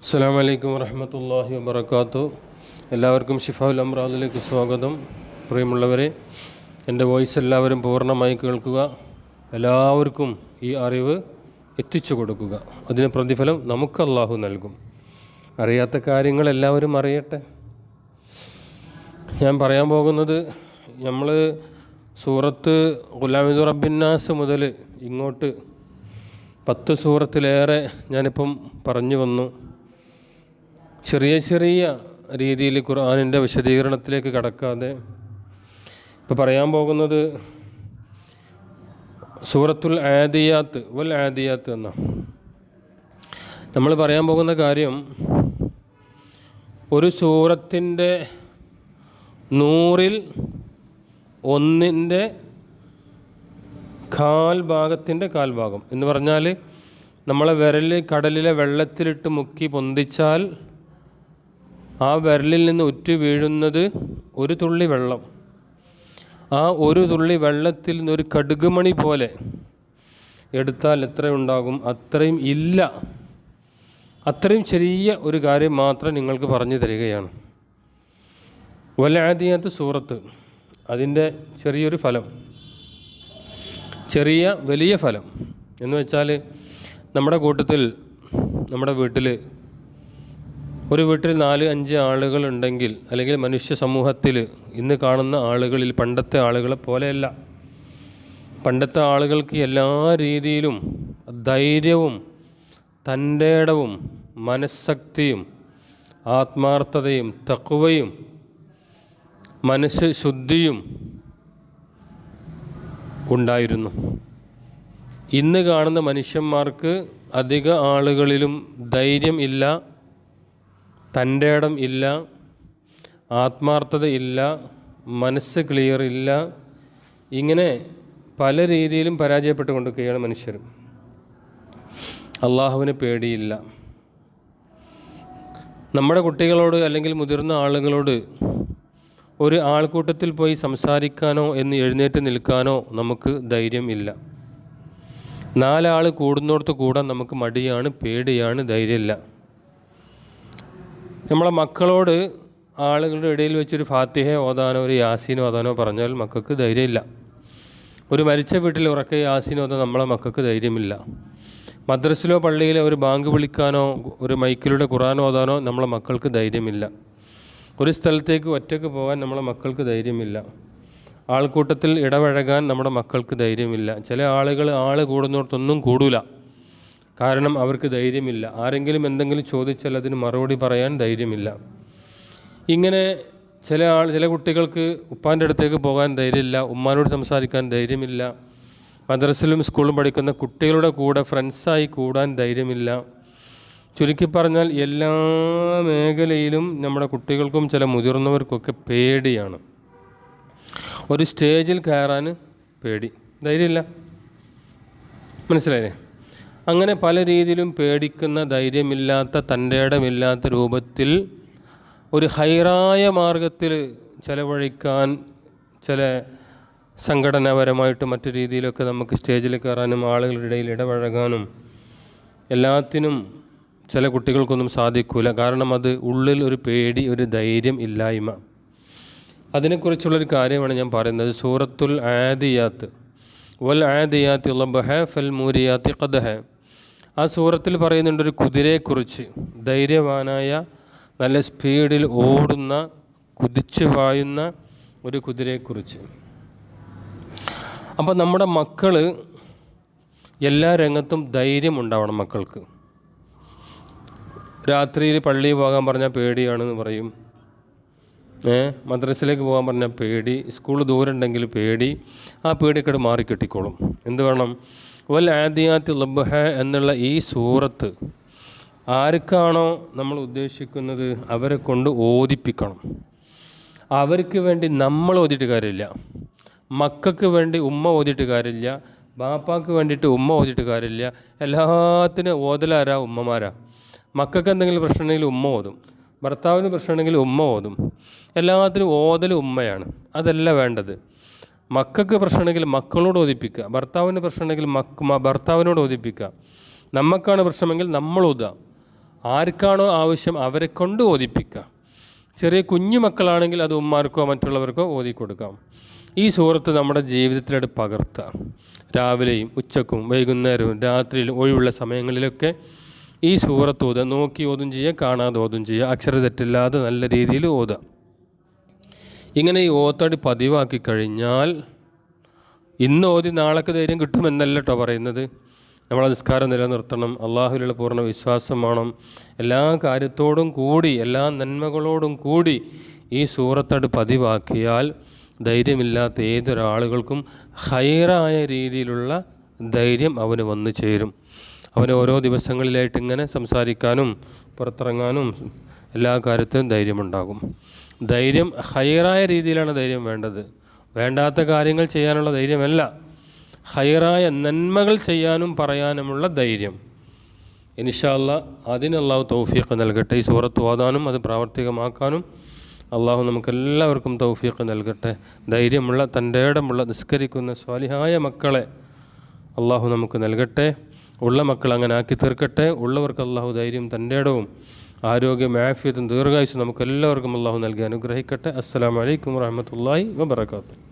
അസ്സലാമു അലൈക്കും വറഹ്മത്തുള്ളാഹി വബറകാതുഹു. എല്ലാവർക്കും ഷിഫാഉൽ അംറാദിലേക്ക് സ്വാഗതം. പ്രിയമുള്ളവരെ, എൻ്റെ വോയിസ് എല്ലാവരും പൂർണ്ണമായി കേൾക്കുക. എല്ലാവർക്കും ഈ അറിവ് എത്തിച്ചു കൊടുക്കുക. അതിന് പ്രതിഫലം നമുക്ക് അല്ലാഹു നൽകും. അറിയാത്ത കാര്യങ്ങൾ എല്ലാവരും അറിയട്ടെ. ഞാൻ പറയാൻ പോകുന്നത്, നമ്മൾ സൂറത്ത് ഖുലാമിദു റബ്ബിന്നാസ് മുതൽ ഇങ്ങോട്ട് 10 സൂറത്തിലേറെ ഞാനിപ്പം പറഞ്ഞു വന്നു. ചെറിയ ചെറിയ രീതിയിൽ ഖുർആനിൻ്റെ വിശദീകരണത്തിലേക്ക് കടക്കാതെ ഇപ്പോൾ പറയാൻ പോകുന്നത് സൂറത്തുൽ ആദിയാത്ത് വൽ ആദിയാത്ത് എന്ന നമ്മൾ പറയാൻ പോകുന്ന കാര്യം, ഒരു സൂറത്തിൻ്റെ 100ൽ 1 കാൽഭാഗത്തിൻ്റെ കാൽഭാഗം എന്ന് പറഞ്ഞാൽ, നമ്മളെ വിരൽ കടലിലെ വെള്ളത്തിലിട്ട് മുക്കി പൊന്തിച്ചാൽ ആ വിരലിൽ നിന്ന് ഉറ്റു വീഴുന്നത് ഒരു തുള്ളി വെള്ളം. ആ ഒരു തുള്ളി വെള്ളത്തിൽ നിന്ന് ഒരു കടുകുമണി പോലെ എടുത്താൽ എത്രയുണ്ടാകും? അത്രയും ഇല്ല. അത്രയും ചെറിയ ഒരു കാര്യം മാത്രം നിങ്ങൾക്ക് പറഞ്ഞു തരികയാണ്. വൽ ആദിയാത്ത് സൂറത്ത്, അതിൻ്റെ ചെറിയൊരു ഫലം, ചെറിയ വലിയ ഫലം എന്ന് വെച്ചാൽ, നമ്മുടെ കൂട്ടത്തിൽ, നമ്മുടെ വീട്ടിൽ, ഒരു വീട്ടിൽ 4-5 ആളുകളുണ്ടെങ്കിൽ, അല്ലെങ്കിൽ മനുഷ്യ സമൂഹത്തിൽ ഇന്ന് കാണുന്ന ആളുകളിൽ പണ്ടത്തെ ആളുകളെ പോലെയല്ല. പണ്ടത്തെ ആളുകൾക്ക് എല്ലാ രീതിയിലും ധൈര്യവും തൻ്റെ ഇടവും മനഃശക്തിയും ആത്മാർത്ഥതയും തഖ്വയും മനസ്സ് ശുദ്ധിയും ഉണ്ടായിരുന്നു. ഇന്ന് കാണുന്ന മനുഷ്യന്മാർക്ക് അധിക ആളുകളിലും ധൈര്യം ഇല്ല, തൻ്റെ ഇടം ഇല്ല, ആത്മാർത്ഥത ഇല്ല, മനസ്സ് ക്ലിയർ ഇല്ല. ഇങ്ങനെ പല രീതിയിലും പരാജയപ്പെട്ടുകൊണ്ടിരിക്കുകയാണ് മനുഷ്യർ. അള്ളാഹുവിനെ പേടിയില്ല. നമ്മുടെ കുട്ടികളോട് അല്ലെങ്കിൽ മുതിർന്ന ആളുകളോട് ഒരു ആൾക്കൂട്ടത്തിൽ പോയി സംസാരിക്കാനോ എന്ന് എഴുന്നേറ്റ് നിൽക്കാനോ നമുക്ക് ധൈര്യം ഇല്ല. 4 ആൾ കൂടുന്നിടത്ത് കൂടാൻ നമുക്ക് മടിയാണ്, പേടിയാണ്, ധൈര്യമില്ല. നമ്മളെ മക്കളോട് ആളുകളുടെ ഇടയിൽ വെച്ചൊരു ഫാത്തിഹ ഓതാനോ ഒരു യാസീൻ ഓതാനോ പറഞ്ഞാൽ മക്കൾക്ക് ധൈര്യമില്ല. ഒരു മരിച്ച വീട്ടിൽ ഉറക്കെ യാസീൻ ഓതാൻ നമ്മളെ മക്കൾക്ക് ധൈര്യമില്ല. മദ്രസിലോ പള്ളിയിലോ ഒരു ബാങ്ക് വിളിക്കാനോ ഒരു മൈക്കിലൂടെ ഖുർആൻ ഓതാനോ നമ്മളെ മക്കൾക്ക് ധൈര്യമില്ല. ഒരു സ്ഥലത്തേക്ക് ഒറ്റയ്ക്ക് പോകാൻ നമ്മളെ മക്കൾക്ക് ധൈര്യമില്ല. ആൾക്കൂട്ടത്തിൽ ഇടപഴകാൻ നമ്മുടെ മക്കൾക്ക് ധൈര്യമില്ല. ചില ആളുകൾ കൂടുന്നിടത്തൊന്നും കൂടൂല, കാരണം അവർക്ക് ധൈര്യമില്ല. ആരെങ്കിലും എന്തെങ്കിലും ചോദിച്ചാൽ അതിന് മറുപടി പറയാൻ ധൈര്യമില്ല. ഇങ്ങനെ ചില കുട്ടികൾക്ക് ഉപ്പാൻ്റെ അടുത്തേക്ക് പോകാൻ ധൈര്യമില്ല, ഉമ്മാനോട് സംസാരിക്കാൻ ധൈര്യമില്ല. മദ്രസയിലും സ്കൂളിലും പഠിക്കുന്ന കുട്ടികളുടെ കൂടെ ഫ്രണ്ട്സായി കൂടാൻ ധൈര്യമില്ല. ചുരുക്കി പറഞ്ഞാൽ എല്ലാ മേഖലയിലും നമ്മുടെ കുട്ടികൾക്കും ചില മുതിർന്നവർക്കൊക്കെ പേടിയാണ്. ഒരു സ്റ്റേജിൽ കയറാൻ പേടി, ധൈര്യമില്ല. മനസ്സിലായില്ലേ? അങ്ങനെ പല രീതിയിലും പേടിക്കുന്ന, ധൈര്യമില്ലാത്ത, തൻ്റെ ഇടമില്ലാത്ത രൂപത്തിൽ ഒരു ഹൈറായ മാർഗത്തിൽ ചെലവഴിക്കാൻ, ചില സംഘടനാപരമായിട്ട് മറ്റു രീതിയിലൊക്കെ നമുക്ക് സ്റ്റേജിൽ കയറാനും ആളുകളുടെ ഇടയിൽ ഇടപഴകാനും എല്ലാത്തിനും ചില കുട്ടികൾക്കൊന്നും സാധിക്കില്ല. കാരണം അത് ഉള്ളിൽ ഒരു പേടി, ഒരു ധൈര്യം ഇല്ലായ്മ. അതിനെക്കുറിച്ചുള്ളൊരു കാര്യമാണ് ഞാൻ പറയുന്നത്. സൂറത്തുൽ ആദിയാത്ത് വൽ ആദിയാത്തി ളബ്ഹ ഫൽ മൂരിയാത്തി ഖദ്ഹ. ആ സൂറത്തിൽ പറയുന്നുണ്ട് ഒരു കുതിരയെക്കുറിച്ച്, ധൈര്യവാനായ, നല്ല സ്പീഡിൽ ഓടുന്ന, കുതിച്ചു പായുന്ന ഒരു കുതിരയെക്കുറിച്ച്. അപ്പോൾ നമ്മുടെ മക്കൾ എല്ലാ രംഗത്തും ധൈര്യം ഉണ്ടാവണം. മക്കൾക്ക് രാത്രിയിൽ പള്ളിയിൽ പോകാൻ പറഞ്ഞാൽ പേടിയാണെന്ന് പറയും, മദ്രസയിലേക്ക് പോകാൻ പറഞ്ഞാൽ പേടി, സ്കൂൾ ദൂരം ഉണ്ടെങ്കിൽ പേടി. ആ പേടിയൊക്കെ മാറിക്കിട്ടിക്കോളും. എന്ത് വേണം? വൽ ആദിയാത്ത് ളബ്ഹ എന്നുള്ള ഈ സൂറത്ത് ആർക്കാണോ നമ്മൾ ഉദ്ദേശിക്കുന്നത് അവരെ കൊണ്ട് ഓതിപ്പിക്കണം. അവർക്ക് വേണ്ടി നമ്മൾ ഓതിയിട്ട് കാര്യമില്ല, മക്കൾക്ക് വേണ്ടി ഉമ്മ ഓതിയിട്ട് കാര്യമില്ല, ബാപ്പാക്ക് വേണ്ടിയിട്ട് ഉമ്മ ഓതിയിട്ട് കാര്യമില്ല. എല്ലാത്തിനും ഓതലാരാ? ഉമ്മമാരാ. മക്കൾക്ക് എന്തെങ്കിലും പ്രശ്നമുണ്ടെങ്കിൽ ഉമ്മ ഓതും, ഭർത്താവിന് പ്രശ്നമുണ്ടെങ്കിൽ ഉമ്മ ഓതും. എല്ലാത്തിനും ഓതൽ ഉമ്മയാണ്. അതല്ല വേണ്ടത്. മക്കൾക്ക് പ്രശ്നമുണ്ടെങ്കിൽ മക്കളോട് ഓതിപ്പിക്കുക, ഭർത്താവിന് പ്രശ്നമുണ്ടെങ്കിൽ ഭർത്താവിനോട് ഓതിപ്പിക്കുക. നമുക്കാണ് പ്രശ്നമെങ്കിൽ നമ്മൾ ഓതുക. ആർക്കാണോ ആവശ്യം അവരെ കൊണ്ട് ഓതിപ്പിക്കുക. ചെറിയ കുഞ്ഞു മക്കളാണെങ്കിൽ അത് ഉമ്മാർക്കോ മറ്റുള്ളവർക്കോ ഓതിക്കൊടുക്കാം. ഈ സൂറത്ത് നമ്മുടെ ജീവിതത്തിലായിട്ട് പകർത്തുക. രാവിലെയും ഉച്ചക്കും വൈകുന്നേരവും രാത്രിയിലും ഒഴിവുള്ള സമയങ്ങളിലൊക്കെ ഈ സൂറത്ത് ഓതുക. നോക്കി ഓതും ചെയ്യുക, കാണാതെ ഓതും ചെയ്യുക, അക്ഷരതെറ്റില്ലാതെ നല്ല രീതിയിൽ ഓതുക. ഇങ്ങനെ ഈ ഓത്തടി പതിവാക്കി കഴിഞ്ഞാൽ ഇന്ന് ഓതി നാളേക്ക് ധൈര്യം കിട്ടുമെന്നല്ല കേട്ടോ പറയുന്നത്. നമ്മളെ നിസ്കാരം നിലനിർത്തണം, അള്ളാഹുവിലുള്ള പൂർണ്ണ വിശ്വാസം വേണം, എല്ലാ കാര്യത്തോടും കൂടി എല്ലാ നന്മകളോടും കൂടി ഈ സൂറത്തട് പതിവാക്കിയാൽ ധൈര്യമില്ലാത്ത ഏതൊരാളുകൾക്കും ഹൈറായ രീതിയിലുള്ള ധൈര്യം അവന് വന്നു ചേരും. അവന് ഓരോ ദിവസങ്ങളിലായിട്ട് ഇങ്ങനെ സംസാരിക്കാനും പുറത്തിറങ്ങാനും എല്ലാ കാര്യത്തിലും ധൈര്യമുണ്ടാകും. ധൈര്യം ഹൈറായ രീതിയിലാണ് ധൈര്യം വേണ്ടത്, വേണ്ടാത്ത കാര്യങ്ങൾ ചെയ്യാനുള്ള ധൈര്യമല്ല. ഹൈറായ നന്മകൾ ചെയ്യാനും പറയാനുമുള്ള ധൈര്യം. ഇൻഷാ അല്ലാഹ് അതിന് അള്ളാഹു തൗഫീഖ് നൽകട്ടെ. ഈ സൂറത്ത് ഓതാനും അത് പ്രാവർത്തികമാക്കാനും അള്ളാഹു നമുക്കെല്ലാവർക്കും തൗഫീഖ് നൽകട്ടെ. ധൈര്യമുള്ള തൻ്റെ ഇടമുള്ള നിസ്കരിക്കുന്ന സ്വാലിഹായ മക്കളെ അള്ളാഹു നമുക്ക് നൽകട്ടെ. ഉള്ള മക്കൾ അങ്ങനെ ആക്കി തീർക്കട്ടെ. ഉള്ളവർക്ക് അള്ളാഹു ധൈര്യം തൻ്റെ ഇടവും ആരോഗ്യം ആഫിയത്തും ദീർഘായുസ്സും നമുക്കെല്ലാവർക്കും അള്ളാഹു നൽകി അനുഗ്രഹിക്കട്ടെ. അസ്സലാമു അലൈക്കും വറഹ്മത്തുള്ളാഹി വബറകാതുഹു.